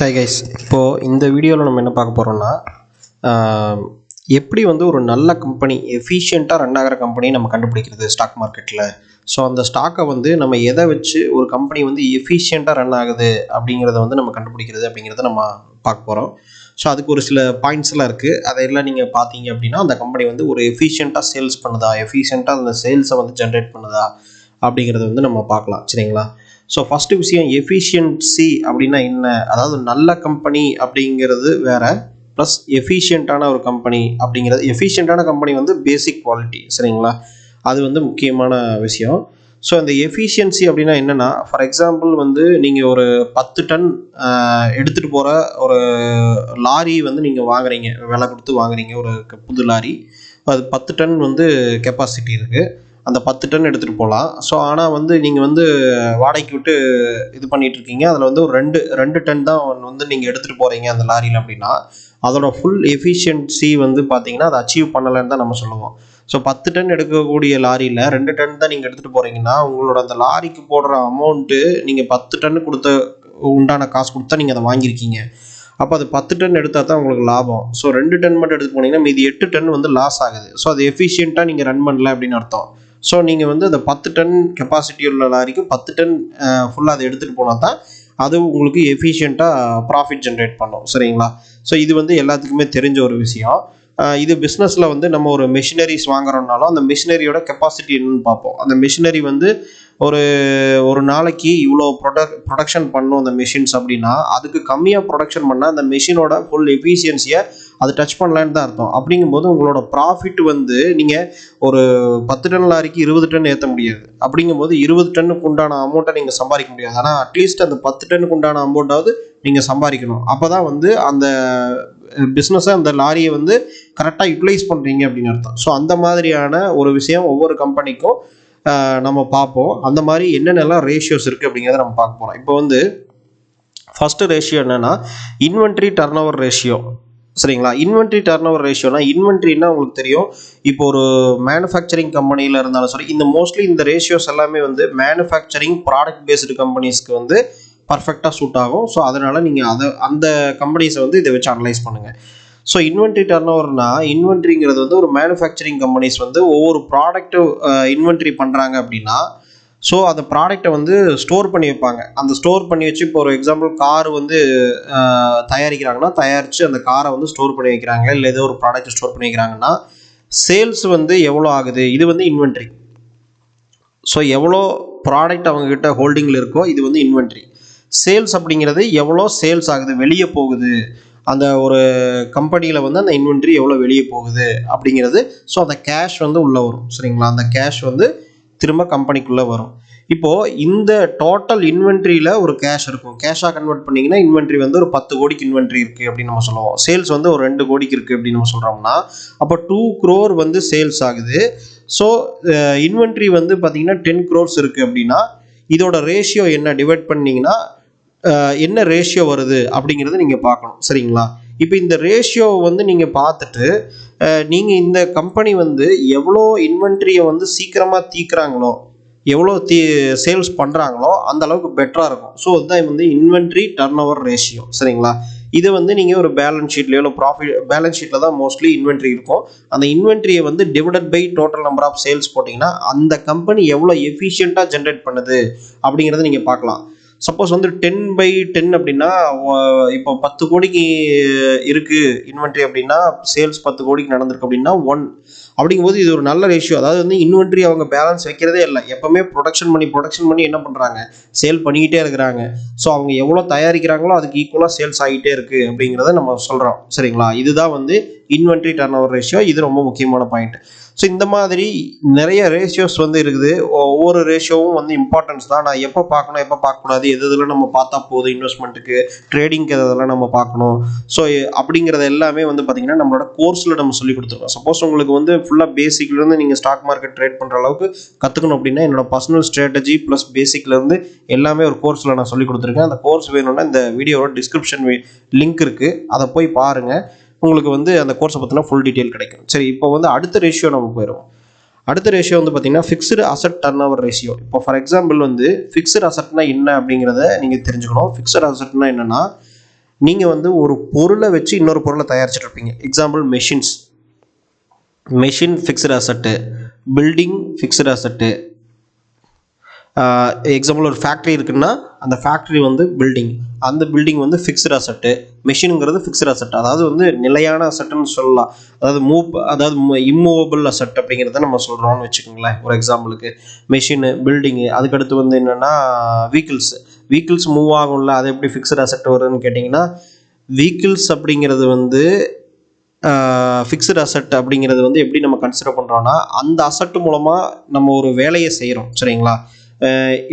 Hi guys, இப்போது இந்த வீடியோவில் நம்ம என்ன பார்க்க போகிறோம்னா, எப்படி வந்து ஒரு நல்ல கம்பெனி எஃபிஷியண்ட்டாக ரன் ஆகிற கம்பெனி நம்ம கண்டுபிடிக்கிறது ஸ்டாக் மார்க்கெட்டில். ஸோ அந்த ஸ்டாக்கை வந்து நம்ம எதை வச்சு ஒரு கம்பெனி வந்து எஃபிஷியண்ட்டாக ரன் ஆகுது அப்படிங்கிறத வந்து நம்ம கண்டுபிடிக்கிறது அப்படிங்கிறத நம்ம பார்க்க போகிறோம். ஸோ அதுக்கு ஒரு சில பாயிண்ட்ஸ்லாம் இருக்குது. அதையெல்லாம் நீங்கள் பார்த்தீங்க அப்படின்னா அந்த கம்பெனி வந்து ஒரு எஃபிஷியண்ட்டாக சேல்ஸ் பண்ணுதா, எஃபிஷியண்ட்டாக அந்த சேல்ஸை வந்து ஜென்ரேட் பண்ணுதா அப்படிங்கிறத வந்து நம்ம பார்க்கலாம். சரிங்களா? ஸோ ஃபஸ்ட்டு விஷயம், எஃபிஷியன்சி அப்படின்னா என்ன, அதாவது நல்ல கம்பெனி அப்படிங்கிறது வேற, ப்ளஸ் எஃபிஷியண்ட்டான ஒரு கம்பெனி அப்படிங்கிறது. எஃபிஷியண்ட்டான கம்பெனி வந்து பேசிக் குவாலிட்டி. சரிங்களா? அது வந்து முக்கியமான விஷயம். ஸோ இந்த எஃபிஷியன்சி அப்படின்னா என்னென்னா, ஃபார் எக்ஸாம்பிள் வந்து நீங்கள் ஒரு 10 டன் எடுத்துகிட்டு போகிற ஒரு லாரி வந்து நீங்கள் வாங்குறீங்க, விலை கொடுத்து வாங்குறீங்க ஒரு புது லாரி. அது 10 டன் வந்து கெப்பாசிட்டி இருக்குது. அந்த 10 டன் எடுத்துகிட்டு போகலாம். ஸோ ஆனால் வந்து நீங்கள் வந்து வாடகைக்கு விட்டு இது பண்ணிகிட்ருக்கீங்க. அதில் வந்து ஒரு ரெண்டு டன் தான் வந்து நீங்கள் எடுத்துகிட்டு போகிறீங்க அந்த லாரியில் அப்படின்னா, அதோட ஃபுல் எஃபிஷியன்சி வந்து பார்த்தீங்கன்னா அதை அச்சீவ் பண்ணலைன்னு தான் நம்ம சொல்லுவோம். ஸோ 10 டன் எடுக்கக்கூடிய லாரியில் 2 டன் தான் நீங்கள் எடுத்துகிட்டு போகிறீங்கன்னா, உங்களோட அந்த லாரிக்கு போடுற அமௌண்ட்டு, நீங்கள் 10 டன் கொடுத்த உண்டான காசு கொடுத்தா நீங்கள் அதை வாங்கியிருக்கீங்க. அப்போ அது 10 டன் எடுத்தால் தான் உங்களுக்கு லாபம். ஸோ 2 டன் மட்டும் எடுத்து போனீங்கன்னா மீதி 8 டன் வந்து லாஸ் ஆகுது. ஸோ அது எஃபிஷியண்ட்டாக நீங்கள் ரன் பண்ணல அப்படின்னு அர்த்தம். ஸோ நீங்கள் வந்து அந்த 10 டன் கெப்பாசிட்டி உள்ள லாரிக்கு 10 டன் ஃபுல்லாக அதை எடுத்துகிட்டு போனால் தான் அது உங்களுக்கு எஃபிஷியண்ட்டாக ப்ராஃபிட் ஜென்ரேட் பண்ணும். சரிங்களா? ஸோ இது வந்து எல்லாத்துக்குமே தெரிஞ்ச ஒரு விஷயம். இது பிஸ்னஸில் வந்து நம்ம ஒரு மெஷினரிஸ் வாங்குறோம்னாலும் அந்த மெஷினரியோட கெப்பாசிட்டி என்னன்னு பார்ப்போம். அந்த மெஷினரி வந்து ஒரு நாளைக்கு இவ்வளோ ப்ரொடக்ஷன் பண்ணும் அந்த மெஷின்ஸ் அப்படின்னா, அதுக்கு கம்மியாக ப்ரொடக்ஷன் பண்ணால் அந்த மெஷினோட ஃபுல் எஃபிஷியன்சியை அது டச் பண்ணலான்னு தான் அர்த்தம். அப்படிங்கும்போது உங்களோட ப்ராஃபிட் வந்து நீங்கள் ஒரு 10 டன் லாரிக்கு 20 டன் ஏற்ற முடியாது. அப்படிங்கும்போது 20 டன்னுக்கு உண்டான அமௌண்ட்டை நீங்கள் சம்பாதிக்க முடியாது. ஆனால் அட்லீஸ்ட் அந்த 10 டன்னுக்கு உண்டான அமௌண்ட்டாவது நீங்கள் சம்பாதிக்கணும். அப்போ தான் வந்து அந்த பிஸ்னஸை, அந்த லாரியை வந்து கரெக்டாக யூட்டிலைஸ் பண்ணுறீங்க அப்படின்னு அர்த்தம். ஸோ அந்த மாதிரியான ஒரு விஷயம் ஒவ்வொரு கம்பெனிக்கும் நம்ம பார்ப்போம். அந்த மாதிரி என்னென்னலாம் ரேஷியோஸ் இருக்குது அப்படிங்கிறத நம்ம பார்க்க போகிறோம். இப்போ வந்து ஃபஸ்ட்டு ரேஷியோ என்னென்னா இன்வென்ட்ரி டர்ன் ஓவர் ரேஷியோ. சரிங்களா? இன்வென்ட்ரி டர்ன் ஓவர் ரேஷியோனா, இன்வென்ட்ரின்னா உங்களுக்கு தெரியும், இப்போ ஒரு மேனுஃபேக்சரிங் கம்பெனியில் இருந்தாலும் சரி, மோஸ்ட்லி இந்த ரேஷியோஸ் எல்லாமே வந்து மேனுஃபேக்சரிங் ப்ராடக்ட் பேஸ்டு கம்பெனிஸ்க்கு வந்து பர்ஃபெக்டாக சூட் ஆகும். ஸோ அதனால் நீங்கள் அந்த கம்பெனிஸை வந்து இதை வச்சு அனலைஸ் பண்ணுங்கள். ஸோ இன்வென்ட்ரி டர்ன் ஓவர்னா, இன்வென்ட்ரிங்கிறது வந்து ஒரு மேனுஃபேக்சரிங் கம்பெனிஸ் வந்து ஒவ்வொரு ப்ராடக்ட்டும் இன்வென்ட்ரி பண்ணுறாங்க அப்படின்னா, ஸோ அந்த ப்ராடக்டை வந்து ஸ்டோர் பண்ணி வைப்பாங்க. அந்த ஸ்டோர் பண்ணி வச்சு, இப்போ ஒரு எக்ஸாம்பிள் கார் வந்து தயாரிக்கிறாங்கன்னா, தயாரித்து அந்த காரை வந்து ஸ்டோர் பண்ணி வைக்கிறாங்க, இல்லை ஏதோ ஒரு ப்ராடக்ட் ஸ்டோர் பண்ணி வைக்கிறாங்கன்னா, சேல்ஸ் வந்து எவ்வளோ ஆகுது, இது வந்து இன்வென்ட்ரி. ஸோ எவ்வளோ ப்ராடக்ட் அவங்கக்கிட்ட ஹோல்டிங்கில் இருக்கோ இது வந்து இன்வென்ட்ரி. சேல்ஸ் அப்படிங்கிறது எவ்வளோ சேல்ஸ் ஆகுது, வெளியே போகுது, அந்த ஒரு கம்பெனியில் வந்து அந்த இன்வென்ட்ரி எவ்வளோ வெளியே போகுது அப்படிங்கிறது. ஸோ அந்த கேஷ் வந்து உள்ளே வரும். சரிங்களா? அந்த கேஷ் வந்து திரும்ப கம்பெனிக்குள்ளே வரும். இப்போது இந்த டோட்டல் இன்வென்ட்ரியில் ஒரு கேஷ் இருக்கும். கேஷாக கன்வெர்ட் பண்ணிங்கன்னா இன்வென்ட்ரி வந்து ஒரு 10 கோடிக்கு இன்வென்ட்ரி இருக்குது அப்படின்னு நம்ம சொல்லுவோம். சேல்ஸ் வந்து ஒரு 2 கோடிக்கு இருக்குது அப்படின்னு நம்ம சொல்கிறோம்னா, அப்போ 2 crore வந்து சேல்ஸ் ஆகுது. ஸோ இன்வென்ட்ரி வந்து பார்த்திங்கன்னா 10 crores இருக்குது அப்படின்னா, இதோட ரேஷியோ என்ன டிவைட் பண்ணிங்கன்னா என்ன ரேஷியோ வருது அப்படிங்கிறத நீங்கள் பார்க்கணும். சரிங்களா? இப்போ இந்த ரேஷியோ வந்து நீங்கள் பார்த்துட்டு, நீங்கள் இந்த கம்பெனி வந்து எவ்வளோ இன்வென்ட்ரியை வந்து சீக்கிரமாக தீர்க்குறாங்களோ, எவ்வளோ சேல்ஸ் பண்ணுறாங்களோ அந்த அளவுக்கு பெட்டராக இருக்கும். ஸோ அதுதான் வந்து இன்வென்ட்ரி டர்ன் ஓவர் ரேஷியோ. சரிங்களா? இதை வந்து நீங்கள் ஒரு பேலன்ஸ் ஷீட்லையோ இல்லை ப்ராஃபிட் பேலன்ஸ் ஷீட்டில் தான் மோஸ்ட்லி இன்வென்ட்ரி இருக்கும். அந்த இன்வென்ட்ரியை வந்து divided by total number of sales போட்டிங்கன்னா அந்த கம்பெனி எவ்வளோ எஃபிஷியண்ட்டாக ஜென்ரேட் பண்ணுது அப்படிங்கிறத நீங்கள் பார்க்கலாம். சப்போஸ் வந்து 10/10 அப்படின்னா, இப்போ 10 கோடிக்கு இருக்குது இன்வென்ட்ரி அப்படின்னா, சேல்ஸ் 10 கோடிக்கு நடந்திருக்கு அப்படின்னா 1 அப்படிங்கும்போது இது ஒரு நல்ல ரேஷியோ. அதாவது வந்து இன்வென்ட்ரி அவங்க பேலன்ஸ் வைக்கிறதே இல்லை, எப்போவுமே ப்ரொடக்ஷன் பண்ணி என்ன பண்ணுறாங்க, சேல் பண்ணிக்கிட்டே இருக்கிறாங்க. ஸோ அவங்க எவ்வளோ தயாரிக்கிறாங்களோ அதுக்கு ஈக்குவலாக சேல்ஸ் ஆகிட்டே இருக்குது அப்படிங்கிறத நம்ம சொல்கிறோம். சரிங்களா? இதுதான் வந்து இன்வென்ட்ரி டர்ன் ஓவர் ரேஷியோ. இது ரொம்ப முக்கியமான பாயிண்ட். ஸோ இந்த மாதிரி நிறைய ரேஷியோஸ் வந்து இருக்குது. ஒவ்வொரு ரேஷியோவும் வந்து இம்பார்ட்டன்ஸ் தான். நான் எப்போ பார்க்கணும், எப்போ பார்க்கக்கூடாது, எதில் நம்ம பார்த்தா போதும், இன்வெஸ்ட்மெண்ட்டுக்கு, ட்ரேடிங்க்கு அதெல்லாம் நம்ம பார்க்கணும். ஸோ அப்படிங்கிறது எல்லாமே வந்து பார்த்திங்கன்னா நம்மளோட கோர்ஸில் நம்ம சொல்லி கொடுத்துருக்கோம். சப்போஸ் உங்களுக்கு வந்து ஃபுல்லாக பேசிக்லேருந்து நீங்கள் ஸ்டாக் மார்க்கெட் ட்ரேட் பண்ணுற அளவுக்கு கற்றுக்கணும் அப்படின்னா, என்னோட பர்சனல் ஸ்ட்ராட்டஜி ப்ளஸ் பேசிக்லேருந்து எல்லாமே ஒரு கோர்ஸில் நான் சொல்லி கொடுத்துருக்கேன். அந்த கோர்ஸ் வேணும்னா இந்த வீடியோவோட டிஸ்கிரிப்ஷன் லிங்க் இருக்குது, அதை போய் பாருங்கள். உங்களுக்கு வந்து அந்த கோர்ஸை பற்றினா ஃபுல் டீட்டெயில் கிடைக்கும். சரி, இப்போ வந்து அடுத்த ரேஷியோ நம்ம போயிடுவோம். அடுத்த ரேஷியோ வந்து பார்த்தீங்கன்னா fixed asset turn over ratio. இப்போ ஃபார் எக்ஸாம்பிள் வந்து ஃபிக்ஸ்டு அசட்னா என்ன அப்படிங்கிறத நீங்கள் தெரிஞ்சுக்கணும். ஃபிக்ஸ்டு அசட்னா என்னென்னா, நீங்கள் வந்து ஒரு பொருளை வச்சு இன்னொரு பொருளை தயாரிச்சுட்டு இருப்பீங்க. எக்ஸாம்பிள் மெஷின் ஃபிக்ஸ்டு அசட்டு, பில்டிங் ஃபிக்ஸ்டு அசட்டு. எக்ஸாம்பிள் ஒரு ஃபேக்ட்ரி இருக்குன்னா அந்த ஃபேக்ட்ரி வந்து பில்டிங், அந்த பில்டிங் வந்து ஃபிக்ஸ்டு அசட்டு. மெஷினுங்கிறது ஃபிக்ஸ்டு அசட், அதாவது வந்து நிலையான அசட்டுன்னு சொல்லலாம். அதாவது இம்மூவபிள் அசட் அப்படிங்கிறத நம்ம சொல்கிறோம்னு வச்சுக்கோங்களேன். ஒரு எக்ஸாம்பிளுக்கு மெஷினு, பில்டிங்கு, அதுக்கடுத்து வந்து என்னென்னா வீக்கிள்ஸ் மூவ் ஆகும்ல, அது எப்படி ஃபிக்ஸ்டு அசட் வருதுன்னு கேட்டிங்கன்னா, வீக்கிள்ஸ் அப்படிங்கிறது வந்து ஃபிக்ஸ்டு அசட் அப்படிங்கிறது வந்து எப்படி நம்ம கன்சிடர் பண்ணுறோன்னா, அந்த அசட்டு மூலமாக நம்ம ஒரு வேலையை செய்கிறோம். சரிங்களா?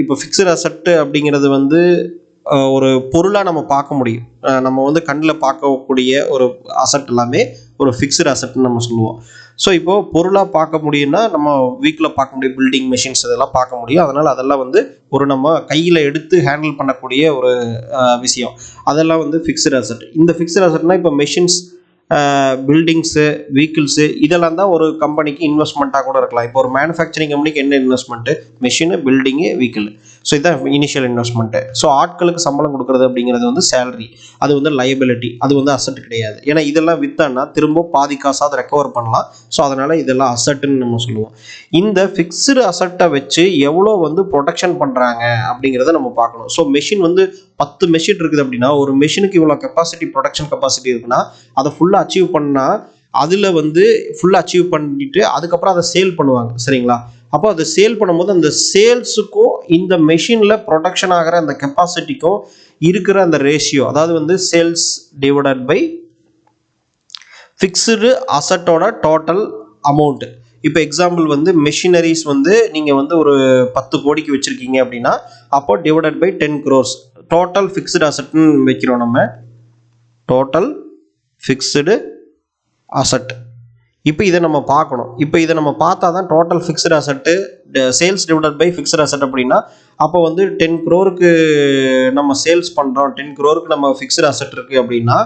இப்போ ஃபிக்ஸ்டு அசட்டு அப்படிங்கிறது வந்து ஒரு பொருளாக நம்ம பார்க்க முடியும். நம்ம வந்து கண்ணில் பார்க்கக்கூடிய ஒரு அசட் எல்லாமே ஒரு ஃபிக்ஸ்டு அசட்னு நம்ம சொல்லுவோம். ஸோ இப்போது பொருளாக பார்க்க முடியும்னா நம்ம வீக்கில் பார்க்க முடியும், பில்டிங் மெஷின்ஸ் இதெல்லாம் பார்க்க முடியும். அதனால் அதெல்லாம் வந்து ஒரு நம்ம கையில் எடுத்து ஹேண்டில் பண்ணக்கூடிய ஒரு விஷயம், அதெல்லாம் வந்து ஃபிக்ஸ்டு அசட். இந்த ஃபிக்ஸ்டு அசட்னா இப்போ மெஷின்ஸ், பில்டிங்ஸு, வீக்கிள்ஸு இதெல்லாம் தான் ஒரு கம்பெனிக்கு இன்வெஸ்ட்மெண்ட்டாக கூட இருக்கலாம். இப்போ ஒரு மேனுஃபேக்சரிங் கம்பெனிக்கு என்ன இன்வெஸ்ட்மெண்ட்டு? Machine, building, வீக்கிள். ஸோ இதுதான் இனிஷியல் இன்வெஸ்ட்மெண்ட்டு. ஸோ ஆட்களுக்கு சம்பளம் கொடுக்குறது அப்படிங்கிறது வந்து சேலரி, அது வந்து லைபிலிட்டி, அது வந்து அசட் கிடையாது. ஏன்னா இதெல்லாம் விற்றோன்னா திரும்ப பாதி காசாக அதை ரெக்கவர் பண்ணலாம். ஸோ அதனால் இதெல்லாம் அசட்டுன்னு நம்ம சொல்லுவோம். இந்த ஃபிக்ஸ்டு அசட்டை வச்சு எவ்வளோ வந்து ப்ரொடெக்ஷன் பண்ணுறாங்க அப்படிங்கிறத நம்ம பார்க்கணும். ஸோ மெஷின் வந்து 10 மெஷின் இருக்குது அப்படின்னா, ஒரு மெஷினுக்கு இவ்வளோ ப்ரொடக்ஷன் கெப்பாசிட்டி இருக்குன்னா, அதை ஃபுல்லாக அச்சீவ் பண்ணால் அதில் வந்து ஃபுல்லாக அச்சீவ் பண்ணிட்டு அதுக்கப்புறம் அதை சேல் பண்ணுவாங்க. சரிங்களா? அப்போ அதை சேல் பண்ணும்போது அந்த சேல்ஸுக்கும் இந்த மெஷினில் ப்ரொடக்ஷன் ஆகிற அந்த கெப்பாசிட்டிக்கும் இருக்கிற அந்த ரேஷியோ, அதாவது வந்து சேல்ஸ் டிவைடட் பை ஃபிக்ஸ்டு அசட்டோட டோட்டல் அமௌண்ட்டு. இப்போ எக்ஸாம்பிள் வந்து மெஷினரிஸ் வந்து நீங்கள் வந்து ஒரு 10 கோடிக்கு வச்சுருக்கீங்க அப்படின்னா, அப்போ divided by 10 crores total fixed அசட்னு வைக்கிறோம். நம்ம டோட்டல் ஃபிக்ஸ்டு அசட். இப்போ இதை நம்ம பார்க்கணும். இப்போ இதை நம்ம பார்த்தா தான் total fixed asset sales divided by fixed asset அப்படின்னா, அப்போ வந்து 10 crore நம்ம சேல்ஸ் பண்ணுறோம், 10 crore நம்ம ஃபிக்ஸ்டு அசட் இருக்குது அப்படின்னா,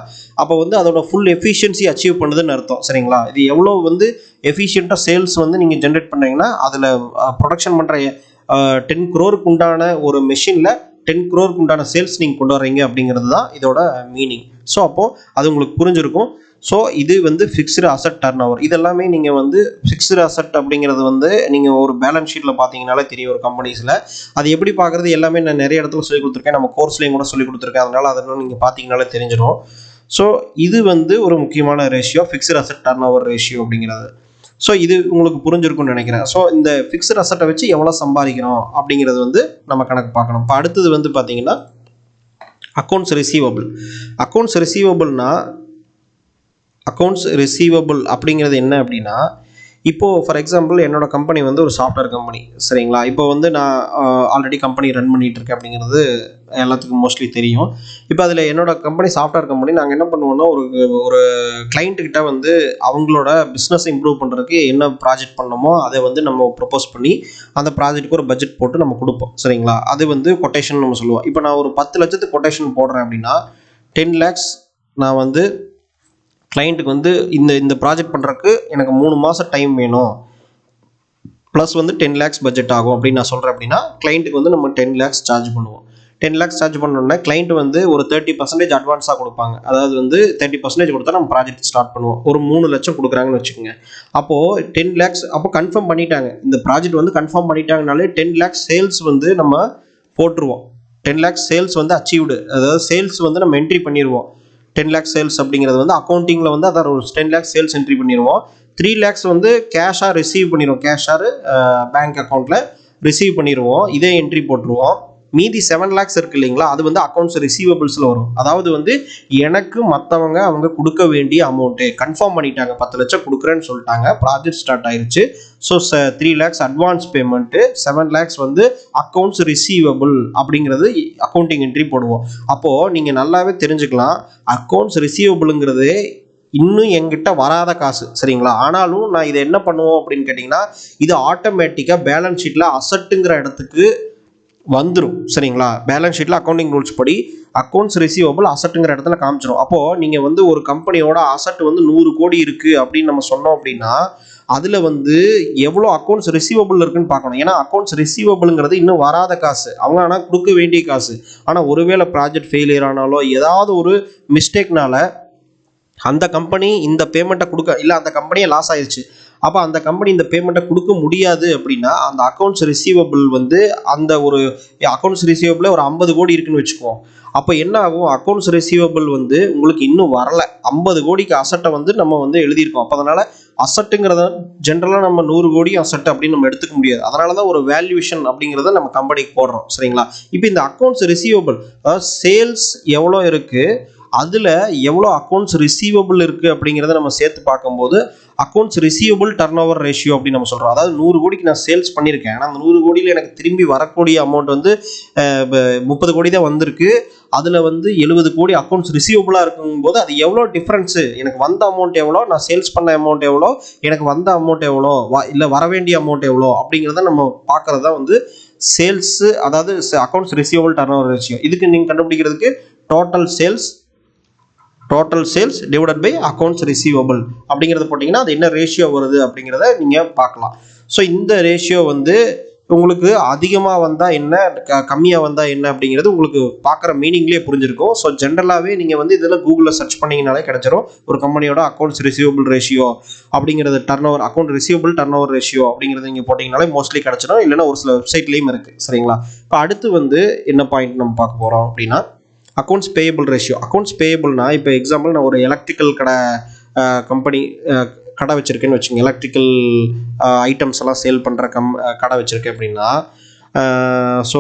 அப்போ வந்து அதோட ஃபுல் எஃபிஷியன்சி அச்சீவ் பண்ணுதுன்னு அர்த்தம். சரிங்களா? இது எவ்வளோ வந்து எஃபிஷியண்ட்டாக சேல்ஸ் வந்து நீங்கள் ஜென்ரேட் பண்ணுறீங்கன்னா, அதில் ப்ரொடக்ஷன் பண்ணுற 10 crore உண்டான ஒரு மெஷினில் 10 crore உண்டான சேல்ஸ் நீங்கள் கொண்டு வர்றீங்க அப்படிங்கிறது தான் இதோட மீனிங். ஸோ அப்போது அது உங்களுக்கு புரிஞ்சிருக்கும். ஸோ இது வந்து ஃபிக்ஸ்டு அசட் டர்ன் ஓவர். இதெல்லாமே நீங்கள் வந்து ஃபிக்ஸ்டு அசட் அப்படிங்கிறது வந்து நீங்கள் ஒரு பேலன்ஸ் ஷீட்டில் பார்த்தீங்கனாலே தெரியும் ஒரு கம்பெனிஸில். அது எப்படி பார்க்குறது எல்லாமே நான் நிறைய இடத்துல சொல்லிக் கொடுத்துருக்கேன், நம்ம கோர்ஸ்லேயும் கூட சொல்லிக் கொடுத்துருக்கேன். அதனால் அதெல்லாம் நீங்கள் பார்த்தீங்கனாலே தெரிஞ்சிடும். ஸோ இது வந்து ஒரு முக்கியமான ratio, fixed asset turn over ratio அப்படிங்கிறது. ஸோ இது உங்களுக்கு புரிஞ்சிருக்கும்னு நினைக்கிறேன். ஸோ இந்த ஃபிக்ஸ்டு அசட்டை வச்சு எவ்வளோ சம்பாதிக்கணும் அப்படிங்கிறது வந்து நம்ம கணக்கு பார்க்கணும். இப்போ அடுத்தது வந்து பார்த்தீங்கன்னா அக்கௌண்ட்ஸ் ரிசீவபிள். அக்கௌண்ட்ஸ் ரிசீவபிள் அப்படிங்கிறது என்ன அப்படின்னா, இப்போது ஃபார் எக்ஸாம்பிள் என்னோட கம்பெனி வந்து ஒரு சாஃப்ட்வேர் கம்பெனி. சரிங்களா? இப்போ வந்து நான் ஆல்ரெடி கம்பெனி ரன் பண்ணிகிட்டு இருக்கேன் அப்படிங்கிறது எல்லாத்துக்கும் மோஸ்ட்லி தெரியும். இப்போ அதில் என்னோட கம்பெனி சாஃப்ட்வேர் கம்பெனி. நாங்கள் என்ன பண்ணுவோம்னா, ஒரு கிளைண்ட்டுக்கிட்ட வந்து அவங்களோட பிஸ்னஸ் இம்ப்ரூவ் பண்ணுறதுக்கு என்ன ப்ராஜெக்ட் பண்ணணுமோ அதை வந்து நம்ம ப்ரொப்போஸ் பண்ணி அந்த ப்ராஜெக்ட்டுக்கு ஒரு பட்ஜெட் போட்டு நம்ம கொடுப்போம். சரிங்களா? அது வந்து கொட்டேஷன் நம்ம சொல்லுவோம். இப்போ நான் ஒரு 10 லட்சத்துக்கு கொட்டேஷன் போடுறேன் அப்படின்னா 10 lakhs நான் வந்து கிளைண்ட்டுக்கு வந்து இந்த ப்ராஜெக்ட் பண்ணுறதுக்கு எனக்கு 3 மாதம் டைம் வேணும், ப்ளஸ் வந்து 10 lakhs பட்ஜெட் ஆகும் அப்படின்னு நான் சொல்கிறேன் அப்படின்னா, கிளைண்ட்டுக்கு வந்து நம்ம 10 lakhs சார்ஜ் பண்ணுவோம். 10 lakhs சார்ஜ் பண்ணோன்னா கிளைண்ட் வந்து ஒரு 30% அட்வான்ஸாக கொடுப்பாங்க. அதாவது வந்து 30% கொடுத்தா நம்ம ப்ராஜெக்ட் ஸ்டார்ட் பண்ணுவோம். ஒரு 3 லட்சம் கொடுக்குறாங்கன்னு வச்சுக்கோங்க. அப்போது 10 lakhs அப்போ கன்ஃபார்ம் பண்ணிட்டாங்க, இந்த ப்ராஜெக்ட் வந்து கன்ஃபார்ம் பண்ணிட்டாங்கனாலே 10 lakhs சேல்ஸ் வந்து நம்ம போட்டுருவோம். 10 lakhs சேல்ஸ் வந்து அச்சீவ்டு, அதாவது சேல்ஸ் வந்து நம்ம என்ட்ரி பண்ணிடுவோம். 10 lakhs சேல்ஸ் அப்படிங்கிறது வந்து அக்கௌண்டிங்கில் வந்து அதை ஒரு 10 lakhs சேல்ஸ் என்ட்ரி பண்ணிடுவோம். 3 lakhs வந்து கேஷாக ரிசீவ் பண்ணிடுவோம், கேஷாக பேங்க் அக்கௌண்ட்டில் ரிசீவ் பண்ணிடுவோம், இதே என்ட்ரி போட்டுருவோம். மீதி 7 lakhs இருக்கு இல்லைங்களா, அது வந்து அக்கௌண்ட்ஸ் ரிசீவபிள்ஸில் வரும். அதாவது வந்து எனக்கு மற்றவங்க அவங்க கொடுக்க வேண்டிய அமௌண்ட்டு கன்ஃபார்ம் பண்ணிட்டாங்க, 10 லட்சம் கொடுக்குறேன்னு சொல்லிட்டாங்க, ப்ராஜெக்ட் ஸ்டார்ட் ஆயிடுச்சு. So 3 lakhs advance payment, 7 lakhs வந்து அக்கௌண்ட்ஸ் ரிசீவபிள் அப்படிங்கிறது அக்கௌண்டிங் என்ட்ரி போடுவோம். அப்போது நீங்கள் நல்லாவே தெரிஞ்சுக்கலாம், அக்கௌண்ட்ஸ் ரிசீவபிளுங்கிறது இன்னும் என்கிட்ட வராத காசு. சரிங்களா? ஆனாலும் நான் இதை என்ன பண்ணுவோம் அப்படின்னு கேட்டிங்கன்னா, இது ஆட்டோமேட்டிக்காக பேலன்ஸ் ஷீட்டில் அசட்டுங்கிற இடத்துக்கு வந்துடும். சரிங்களா? பேலன்ஸ் ஷீட்டில் அக்கௌண்டிங் ரூல்ஸ் படி அக்கௌண்ட்ஸ் ரிசீவபிள் அசட்டுங்கிற இடத்துல காமிச்சிடும். அப்போது நீங்கள் வந்து ஒரு கம்பெனியோட அசட் வந்து 100 கோடி இருக்குது அப்படின்னு நம்ம சொன்னோம் அப்படின்னா, அதில் வந்து எவ்வளோ அக்கௌண்ட்ஸ் ரிசீவபிள் இருக்குன்னு பார்க்கணும். ஏன்னா அக்கௌண்ட்ஸ் ரிசீவபிள்ங்கிறது இன்னும் வராத காசு, அவங்க ஆனால் கொடுக்க வேண்டிய காசு. ஆனால் ஒருவேளை ப்ராஜெக்ட் ஃபெயிலியர் ஆனாலோ ஏதாவது ஒரு மிஸ்டேக்னால அந்த கம்பெனி இந்த பேமெண்ட்டை கொடுக்க இல்லை, அந்த கம்பெனியே லாஸ் ஆயிடுச்சு, அப்போ அந்த கம்பெனி இந்த பேமெண்ட்டை கொடுக்க முடியாது அப்படின்னா அந்த அக்கௌண்ட்ஸ் ரிசீவபிள் வந்து அந்த ஒரு அக்கௌண்ட்ஸ் ரிசீவபிள் ஒரு 50 கோடி இருக்குன்னு வச்சுக்குவோம். அப்போ என்ன ஆகும், அக்கௌண்ட்ஸ் ரிசீவபிள் வந்து உங்களுக்கு இன்னும் வரல, 50 கோடிக்கு அசட்டை வந்து நம்ம வந்து எழுதியிருக்கோம். அப்போ அதனால் அசட்டுங்கிறத ஜென்ரலாக நம்ம 100 கோடி அசட்டு அப்படின்னு நம்ம எடுத்துக்க முடியாது. அதனால தான் ஒரு வேல்யூஷன் அப்படிங்கிறத நம்ம கம்பெனிக்கு போடுறோம். சரிங்களா? இப்போ இந்த அக்கௌண்ட்ஸ் ரிசீவபிள், அதாவது சேல்ஸ் எவ்வளோ இருக்குது, அதில் எவ்வளோ அக்கௌண்ட்ஸ் ரிசீவபிள் இருக்குது அப்படிங்கிறத நம்ம சேர்த்து பார்க்கும்போது accounts receivable turnover ratio அப்படின்னு நம்ம சொல்கிறோம். அதாவது 100 கோடிக்கு நான் சேல்ஸ் பண்ணியிருக்கேன், ஆனால் அந்த 100 கோடியில் எனக்கு திரும்பி வரக்கூடிய அமௌண்ட் வந்து 30 கோடி தான் வந்திருக்கு. அதில் வந்து 70 கோடி அக்கௌண்ட்ஸ் ரிசீவபிளாக இருக்கும்போது அது எவ்வளோ டிஃப்ரென்ஸு, எனக்கு வந்த அமௌண்ட் எவ்வளோ, நான் சேல்ஸ் பண்ண அமௌண்ட் எவ்வளோ, எனக்கு வந்த அமௌண்ட் எவ்வளோ, இல்லை வர வேண்டிய அமௌண்ட் எவ்வளோ அப்படிங்கிறத நம்ம பார்க்குறது தான் வந்து சேல்ஸு, அதாவது accounts receivable turnover ratio. இதுக்கு நீங்கள் கண்டுபிடிக்கிறதுக்கு total sales divided by accounts receivable அப்படிங்கிறத போட்டிங்கன்னா அது என்ன ரேஷியோ வருது அப்படிங்கிறத நீங்கள் பார்க்கலாம். ஸோ இந்த ரேஷியோ வந்து உங்களுக்கு அதிகமாக வந்தால் என்ன, கம்மியாக வந்தால் என்ன அப்படிங்கிறது உங்களுக்கு பார்க்குற மீனிங்லேயே புரிஞ்சிருக்கும். ஸோ ஜென்ரலாகவே நீங்கள் வந்து இதில் கூகுளில் சர்ச் பண்ணிங்கனாலே கிடச்சிரும். ஒரு கம்பெனியோட அக்கௌண்ட்ஸ் ரிசீவபிள் ரேஷியோ அப்படிங்கிறது account receivable turnover ratio அப்படிங்கிறது நீங்கள் போட்டிங்கனாலே மோஸ்ட்லி கிடச்சிடும். இல்லைன்னா ஒரு சில வெப்சைட்லேயும் இருக்குது. சரிங்களா? இப்போ அடுத்து வந்து என்ன பாயிண்ட் நம்ம பார்க்க போகிறோம் அப்படின்னா அக்கௌண்ட்ஸ் பேயபிள் ரேஷியோ. அக்கௌண்ட்ஸ் பேயபிள்னா இப்போ எக்ஸாம்பிள் நான் ஒரு எலக்ட்ரிக்கல் கம்பெனி கடை வச்சுருக்கேன்னு வச்சுங்க, எலக்ட்ரிக்கல் ஐட்டம்ஸ் எல்லாம் சேல் பண்ணுற கடை வச்சுருக்கேன் அப்படின்னா, ஸோ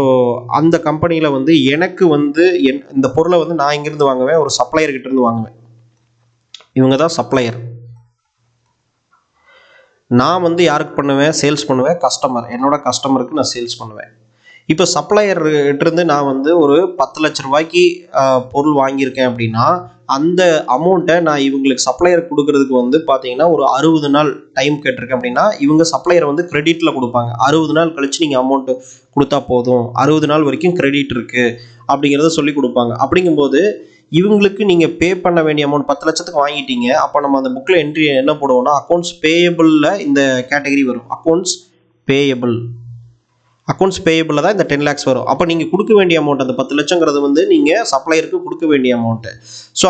அந்த கம்பெனியில் வந்து எனக்கு வந்து இந்த பொருளை வந்து நான் இங்கேருந்து வாங்குவேன், ஒரு சப்ளையர்கிட்ட இருந்து வாங்குவேன். இவங்க தான் சப்ளையர். நான் வந்து யாருக்கு பண்ணுவேன், சேல்ஸ் பண்ணுவேன், என்னோட கஸ்டமருக்கு நான் சேல்ஸ் பண்ணுவேன். இப்போ சப்ளையர்கிட்டருந்து நான் வந்து ஒரு 10 லட்ச ரூபாய்க்கு பொருள் வாங்கியிருக்கேன் அப்படின்னா அந்த அமௌண்ட்டை நான் இவங்களுக்கு சப்ளையர் கொடுக்கறதுக்கு வந்து பார்த்தீங்கன்னா ஒரு 60 நாள் டைம் கேட்டிருக்கேன் அப்படின்னா இவங்க சப்ளையர் வந்து கிரெடிட்டில் கொடுப்பாங்க. 60 நாள் கழிச்சு நீங்கள் அமௌண்ட்டு கொடுத்தா போதும், 60 நாள் வரைக்கும் கிரெடிட் இருக்குது அப்படிங்கிறத சொல்லி கொடுப்பாங்க. அப்படிங்கும்போது இவங்களுக்கு நீங்கள் பே பண்ண வேண்டிய அமௌண்ட் 10 லட்சத்துக்கு வாங்கிட்டீங்க. அப்போ நம்ம அந்த புக்கில் என்ட்ரி என்ன போடுவோம்னா அக்கௌண்ட்ஸ் பேயபிளில் இந்த கேட்டகரி வரும். அக்கௌண்ட்ஸ் பேயபிளில் தான் இந்த 10 lakhs வரும். அப்போ நீங்கள் கொடுக்க வேண்டிய அமௌண்ட் அந்த 10 லட்சங்கிறது வந்து நீங்கள் சப்ளையருக்கு கொடுக்க வேண்டிய அமௌண்ட்டு. ஸோ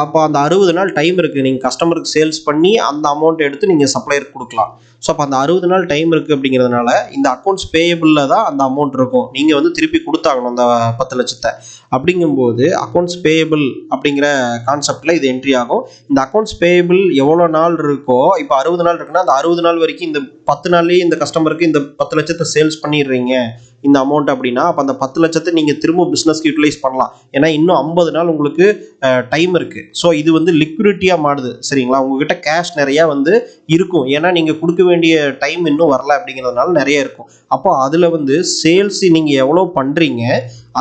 அப்போ அந்த 60 நாள் டைம் இருக்குது, நீங்கள் கஸ்டமருக்கு சேல்ஸ் பண்ணி அந்த அமௌண்ட்டை எடுத்து நீங்கள் சப்ளையருக்கு கொடுக்கலாம். ஸோ அப்போ அந்த 60 நாள் டைம் இருக்குது அப்படிங்கிறதுனால இந்த அக்கௌண்ட்ஸ் பேயபிளில் தான் அந்த அமௌண்ட் இருக்கும். நீங்கள் வந்து திருப்பி கொடுத்தாகணும் அந்த 10 லட்சத்தை. அப்படிங்கும்போது அக்கௌண்ட்ஸ் பேயபிள் அப்படிங்கிற கான்செப்டில் இது என்ட்ரி ஆகும். இந்த அக்கௌண்ட்ஸ் பேயபிள் எவ்வளோ நாள் இருக்கோ, இப்போ 60 நாள் இருக்குன்னா அந்த 60 நாள் வரைக்கும் இந்த 10 நாள்லேயே இந்த கஸ்டமருக்கு இந்த 10 லட்சத்தை சேல்ஸ் பண்ணிடுறீங்க இந்த அமௌண்ட் அப்படின்னா அப்போ அந்த 10 லட்சத்தை நீங்கள் திரும்ப பிஸ்னஸ்க்கு யூட்டிலைஸ் பண்ணலாம். ஏன்னா இன்னும் 50 நாள் உங்களுக்கு டைம் இருக்குது. ஸோ இது வந்து லிக்விடிட்டியாக மாறுது. சரிங்களா? உங்ககிட்ட கேஷ் நிறையா வந்து இருக்கும். ஏன்னா நீங்கள் கொடுக்க வேண்டிய டைம் இன்னும் வரல அப்படிங்கிறதுனால நிறைய இருக்கும். அப்போ அதில் வந்து சேல்ஸ் நீங்கள் எவ்வளோ பண்ணுறீங்க,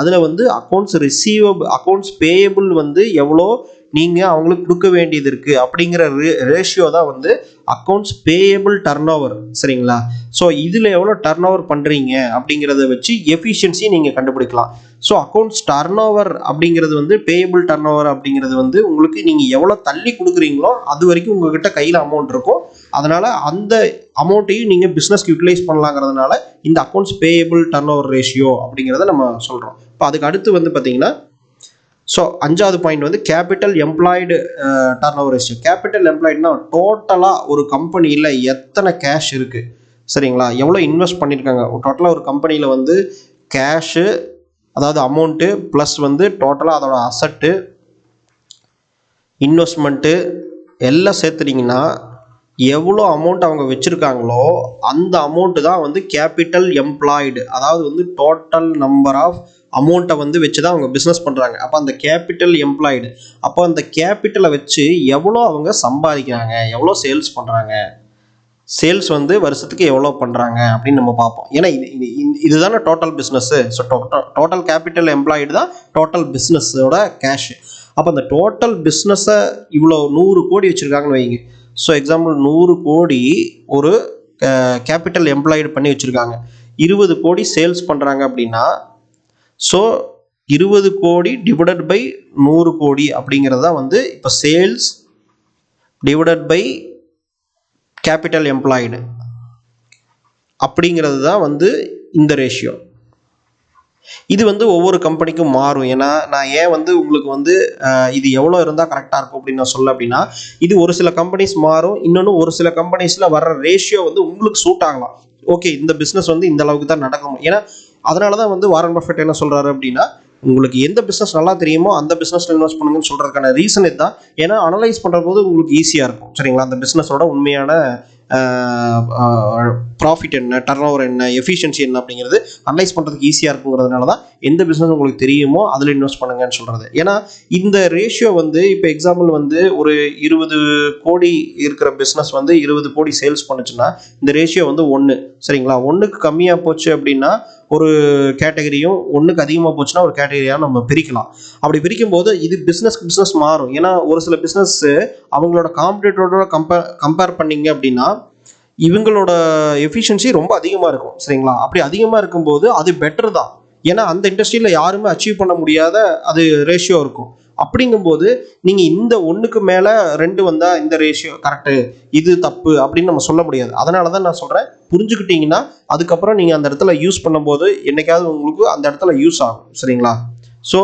அதில் வந்து அக்கௌண்ட்ஸ் பேயபிள் வந்து எவ்வளோ நீங்கள் அவங்களுக்கு கொடுக்க வேண்டியது இருக்குது அப்படிங்கிற ரேஷியோ தான் வந்து அக்கௌண்ட்ஸ் பேயபிள் டர்ன் ஓவர். சரிங்களா? ஸோ இதில் எவ்வளோ டர்ன் ஓவர் பண்ணுறீங்க அப்படிங்கிறத வச்சு எஃபிஷியன்சியை நீங்கள் கண்டுபிடிக்கலாம். ஸோ அக்கௌண்ட்ஸ் டர்ன் ஓவர் அப்படிங்கிறது வந்து பேயபிள் டர்ன் ஓவர் அப்படிங்கிறது வந்து உங்களுக்கு நீங்கள் எவ்வளோ தள்ளி கொடுக்குறீங்களோ அது வரைக்கும் உங்ககிட்ட கையில் அமௌண்ட் இருக்கும். அதனால் அந்த அமௌண்ட்டையும் நீங்கள் பிஸ்னஸ்க்கு யூட்டிலைஸ் பண்ணலாங்கிறதுனால இந்த accounts payable turn over ratio அப்படிங்கிறத நம்ம சொல்கிறோம். இப்போ அதுக்கு அடுத்து வந்து பார்த்தீங்கன்னா ஸோ 5வது பாயிண்ட் வந்து capital employed turnover ratio. Capital எம்ப்ளாய்டுனா டோட்டலாக ஒரு கம்பெனியில் எத்தனை கேஷ் இருக்குது, சரிங்களா, எவ்வளோ இன்வெஸ்ட் பண்ணியிருக்காங்க. டோட்டலாக ஒரு கம்பெனியில் வந்து கேஷு, அதாவது அமௌண்ட்டு ப்ளஸ் வந்து டோட்டலாக அதோட அசட்டு, இன்வெஸ்ட்மெண்ட்டு எல்லாம் சேர்த்துட்டிங்கன்னா எவ்வளோ அமௌண்ட் அவங்க வச்சுருக்காங்களோ அந்த அமௌண்ட்டு தான் வந்து கேபிட்டல் எம்ப்ளாய்டு. அதாவது வந்து டோட்டல் நம்பர் ஆஃப் அமௌண்ட்டை வந்து வச்சு தான் அவங்க பிஸ்னஸ் பண்ணுறாங்க. அப்போ அந்த கேபிட்டல் எம்ப்ளாய்டு, அப்போ அந்த கேபிட்டலை வச்சு எவ்வளோ அவங்க சம்பாதிக்கிறாங்க, எவ்வளோ சேல்ஸ் பண்ணுறாங்க, சேல்ஸ் வந்து வருஷத்துக்கு எவ்வளோ பண்ணுறாங்க அப்படின்னு நம்ம பார்ப்போம். ஏன்னா இதுதானே total business. So total capital employed தான் டோட்டல் பிஸ்னஸோட கேஷ். அப்போ அந்த டோட்டல் பிஸ்னஸை இவ்வளோ 100 கோடி வச்சுருக்காங்கன்னு வைங்க. ஸோ எக்ஸாம்பிள் 100 கோடி ஒரு கேபிட்டல் எம்ப்ளாய்டு பண்ணி வச்சுருக்காங்க, 20 கோடி சேல்ஸ் பண்ணுறாங்க அப்படின்னா ஸோ 20 கோடி டிவைடட் பை 100 கோடி அப்படிங்கிறது தான் வந்து இப்போ sales divided by capital employed அப்படிங்கிறது தான் வந்து இந்த ரேஷியோ. இது வந்து ஒவ்வொரு கம்பெனிக்கும் மாறும். ஏன்னா நான் ஏன் வந்து உங்களுக்கு வந்து இது எவ்வளோ இருந்தால் கரெக்டாக இருக்கும் அப்படின்னு நான் சொல்ல அப்படின்னா, இது ஒரு சில கம்பெனிஸ் மாறும். இன்னொன்று ஒரு சில கம்பெனிஸில் வர்ற ரேஷியோ வந்து உங்களுக்கு சூட் ஆகலாம். ஓகே, இந்த பிஸ்னஸ் வந்து இந்த அளவுக்கு தான் நடக்கும். ஏன்னா அதனால தான் வந்து வாரன் பஃபெட் என்ன சொல்கிறாரு அப்படின்னா, உங்களுக்கு எந்த பிஸ்னஸ் நல்லா தெரியுமோ அந்த பிஸ்னஸில் இன்வெஸ்ட் பண்ணுங்கன்னு சொல்கிறதுக்கான ரீசன் இதுதான். ஏன்னா அனலைஸ் பண்ணுற போது உங்களுக்கு ஈஸியாக இருக்கும். சரிங்களா? அந்த பிஸ்னஸோட உண்மையான ப்ராஃபிட் என்ன, டர்ன் ஓவர் என்ன, எஃபிஷியன்சி என்ன அப்படிங்கிறது அனலைஸ் பண்ணுறதுக்கு ஈஸியாக இருக்குங்கிறதுனால தான் எந்த பிஸ்னஸ் உங்களுக்கு தெரியுமோ அதில் இன்வெஸ்ட் பண்ணுங்கன்னு சொல்கிறது. ஏன்னா இந்த ரேஷியோ வந்து இப்போ எக்ஸாம்பிள் வந்து ஒரு 20 கோடி இருக்கிற பிஸ்னஸ் வந்து 20 கோடி சேல்ஸ் பண்ணுச்சுன்னா இந்த ரேஷியோ வந்து 1. சரிங்களா? 1க்கு கம்மியாக போச்சு அப்படின்னா ஒரு கேட்டகரியும், 1க்கு அதிகமாக போச்சுன்னா ஒரு கேட்டகரியாக நம்ம பிரிக்கலாம். அப்படி பிரிக்கும் போது இது பிஸ்னஸ் மாறும். ஏன்னா ஒரு சில பிஸ்னஸ் அவங்களோட காம்படிட்டரோட கம்பேர் பண்ணீங்க அப்படின்னா இவங்களோட எஃபிஷியன்சி ரொம்ப அதிகமாக இருக்கும். சரிங்களா? அப்படி அதிகமாக இருக்கும்போது அது பெட்டர் தான். ஏன்னா அந்த இண்டஸ்ட்ரியில் யாருமே அச்சீவ் பண்ண முடியாத அது ரேஷியோ இருக்கும். அப்படிங்கும்போது நீங்கள் இந்த 1க்கு மேலே 2 வந்தால் இந்த ரேஷியோ கரெக்டு, இது தப்பு அப்படின்னு நம்ம சொல்ல முடியாது. அதனால தான் நான் சொல்கிறேன், புரிஞ்சுக்கிட்டீங்கன்னா அதுக்கப்புறம் நீங்கள் அந்த இடத்துல யூஸ் பண்ணும்போது என்னைக்காவது உங்களுக்கு அந்த இடத்துல யூஸ் ஆகும். சரிங்களா? ஸோ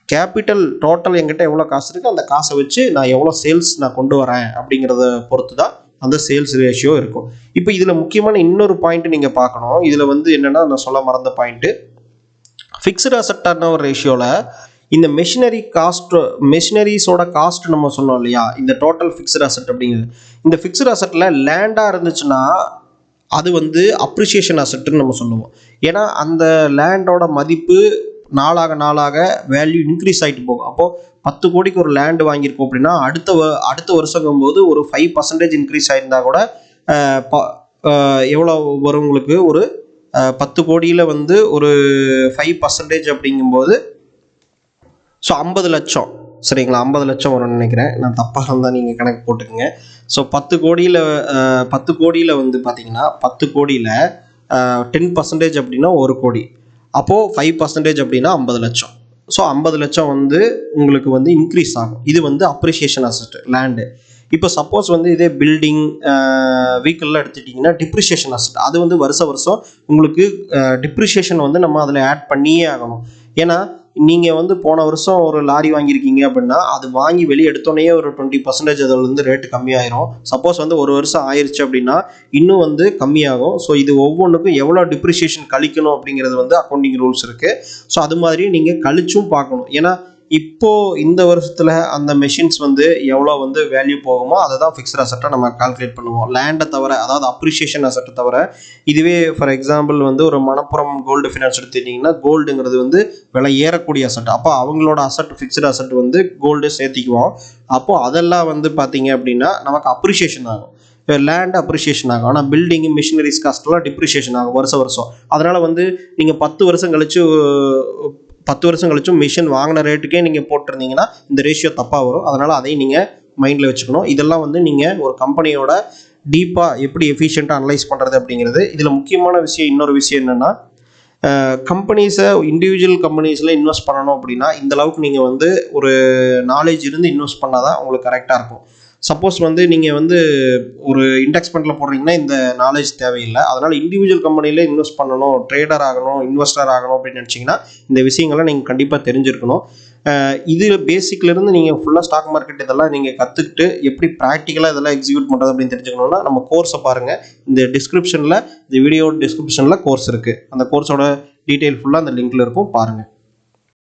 கேபிட்டல் டோட்டல் என்கிட்ட எவ்வளோ காசு இருக்குது அந்த காசை வச்சு நான் எவ்வளோ சேல்ஸ் நான் கொண்டு வரேன் அப்படிங்கிறத பொறுத்து தான் அந்த சேல்ஸ் ரேஷியோ இருக்கும். இப்போ இதில் முக்கியமான இன்னொரு பாயிண்ட் நீங்கள் பார்க்கணும். இதில் வந்து என்னென்னா நான் சொல்ல மறந்த point, fixed asset turn over ரேஷியோவில் இந்த மெஷினரிஸோட காஸ்ட் நம்ம சொன்னோம் இல்லையா, இந்த டோட்டல் ஃபிக்ஸ்டு அசெட் அப்படிங்கிறது. இந்த ஃபிக்ஸ்டு அசெட்டில் லேண்டாக இருந்துச்சுன்னா அது வந்து அப்ரிசியேஷன் அசெட்டுன்னு நம்ம சொல்லுவோம். ஏன்னா அந்த லேண்டோட மதிப்பு நாளாக வேல்யூ இன்க்ரீஸ் ஆகிட்டு போகும். அப்போது 10 கோடிக்கு ஒரு லேண்டு வாங்கியிருக்கோம் அப்படின்னா அடுத்த வருஷங்கும்போது ஒரு 5% இன்க்ரீஸ் ஆகிருந்தா கூட எவ்வளோ வரும் உங்களுக்கு, ஒரு 10 கோடியில் வந்து ஒரு 5% அப்படிங்கும்போது ஸோ 50 லட்சம். சரிங்களா? 50 லட்சம் வரும்னு நினைக்கிறேன், நான் தப்பாக இருந்தால் நீங்கள் கணக்கு போட்டுக்கோங்க. ஸோ 10 கோடியில் வந்து பார்த்தீங்கன்னா 10 கோடியில் 10% அப்படின்னா 1 கோடி. அப்போது 5% அப்படின்னா 50 லட்சம். ஸோ 50 லட்சம் வந்து உங்களுக்கு வந்து இன்க்ரீஸ் ஆகும். இது வந்து அப்ரிசியேஷன் அசெட் லேண்டு. இப்போ சப்போஸ் வந்து இதே பில்டிங் வெஹிக்கிள்லாம் எடுத்துட்டிங்கன்னா டிப்ரிஷியேஷன் அசெட். அது வந்து வருஷம் உங்களுக்கு டிப்ரிஷியேஷன் வந்து நம்ம அதில் ஆட் பண்ணியே ஆகணும். ஏன்னா நீங்கள் வந்து போன வருஷம் ஒரு லாரி வாங்கியிருக்கீங்க அப்படின்னா அது வாங்கி வெளியே எடுத்தோடனே ஒரு 20% அதில் வந்து ரேட்டு கம்மியாயிரும். சப்போஸ் வந்து ஒரு வருஷம் ஆயிடுச்சு அப்படின்னா இன்னும் வந்து கம்மியாகும். ஸோ இது ஒவ்வொன்றுக்கும் எவ்வளோ டிப்ரிஷியேஷன் கழிக்கணும் அப்படிங்கிறது வந்து அக்கௌண்டிங் ரூல்ஸ் இருக்குது. ஸோ அது மாதிரி நீங்கள் கழிச்சும் பார்க்கணும். ஏன்னா இப்போது இந்த வருஷத்தில் அந்த மெஷின்ஸ் வந்து எவ்வளோ வந்து வேல்யூ போகுமோ அதை தான் ஃபிக்ஸ்ட் அசெட்டாக நம்ம கால்குலேட் பண்ணுவோம். லேண்டை தவிர, அதாவது அப்ரிஷியேஷன் அசெட்டை தவிர. இதுவே ஃபார் எக்ஸாம்பிள் வந்து ஒரு மணப்புரம் கோல்டு ஃபினான்ஸ் எடுத்துக்கிட்டிங்கன்னா கோல்டுங்கிறது வந்து விலை ஏறக்கூடிய அசெட். அப்போ அவங்களோட அசெட் ஃபிக்ஸ்டு அசெட் வந்து கோல்டு சேர்த்திக்குவோம். அப்போது அதெல்லாம் வந்து பார்த்தீங்க அப்படின்னா நமக்கு அப்ரிஷியேஷன் ஆகும். இப்போ லேண்ட் அப்ரிஷியேஷன் ஆகும். ஆனால் பில்டிங்கு மிஷினரிஸ் காஸ்ட்லாம் டிப்ரிஷியேஷன் ஆகும் வருஷம். அதனால் வந்து நீங்கள் 10 வருஷம் கழிச்சும் மிஷின் வாங்கின ரேட்டுக்கே நீங்கள் போட்டிருந்தீங்கன்னா இந்த ரேஷியோ தப்பாக வரும். அதனால் அதையும் நீங்கள் மைண்டில் வச்சுக்கணும். இதெல்லாம் வந்து நீங்கள் ஒரு கம்பெனியோட டீப்பாக எப்படி எஃபிஷியண்ட்டாக அனலைஸ் பண்ணுறது அப்படிங்கிறது. இதில் முக்கியமான இன்னொரு விஷயம் என்னென்னா, இண்டிவிஜுவல் கம்பெனிஸில் இன்வெஸ்ட் பண்ணணும் அப்படின்னா இந்த அளவுக்கு நீங்கள் வந்து ஒரு நாலேஜ் இருந்து இன்வெஸ்ட் பண்ணால் தான் உங்களுக்கு கரெக்டாக இருக்கும். சப்போஸ் வந்து நீங்கள் வந்து ஒரு இண்டெக்ஸ் ஃபண்டில் போடுறீங்கன்னா இந்த நாலேஜ் தேவையில்லை. அதனால் இண்டிவிஜுவல் கம்பெனியில் இன்வெஸ்ட் பண்ணணும், ட்ரேடர் ஆகணும், இன்வெஸ்டர் ஆகணும் அப்படின்னு நினச்சிங்கன்னா இந்த விஷயங்கள்லாம் நீங்கள் கண்டிப்பாக தெரிஞ்சிருக்கணும். இது பேசிக்லேருந்து நீங்கள் ஃபுல்லாக ஸ்டாக் மார்க்கெட் இதெல்லாம் நீங்கள் கற்றுக்கிட்டு எப்படி ப்ராக்டிக்கலாக இதெல்லாம் எக்ஸிக்யூட் பண்ணுறது அப்படின்னு தெரிஞ்சுக்கணுன்னா நம்ம கோர்ஸை பாருங்கள். இந்த வீடியோ டிஸ்கிரிப்ஷனில் கோர்ஸ் இருக்குது. அந்த கோர்ஸோட டீட்டெயில் ஃபுல்லாக அந்த லிங்க்கில் இருக்கும், பாருங்கள்.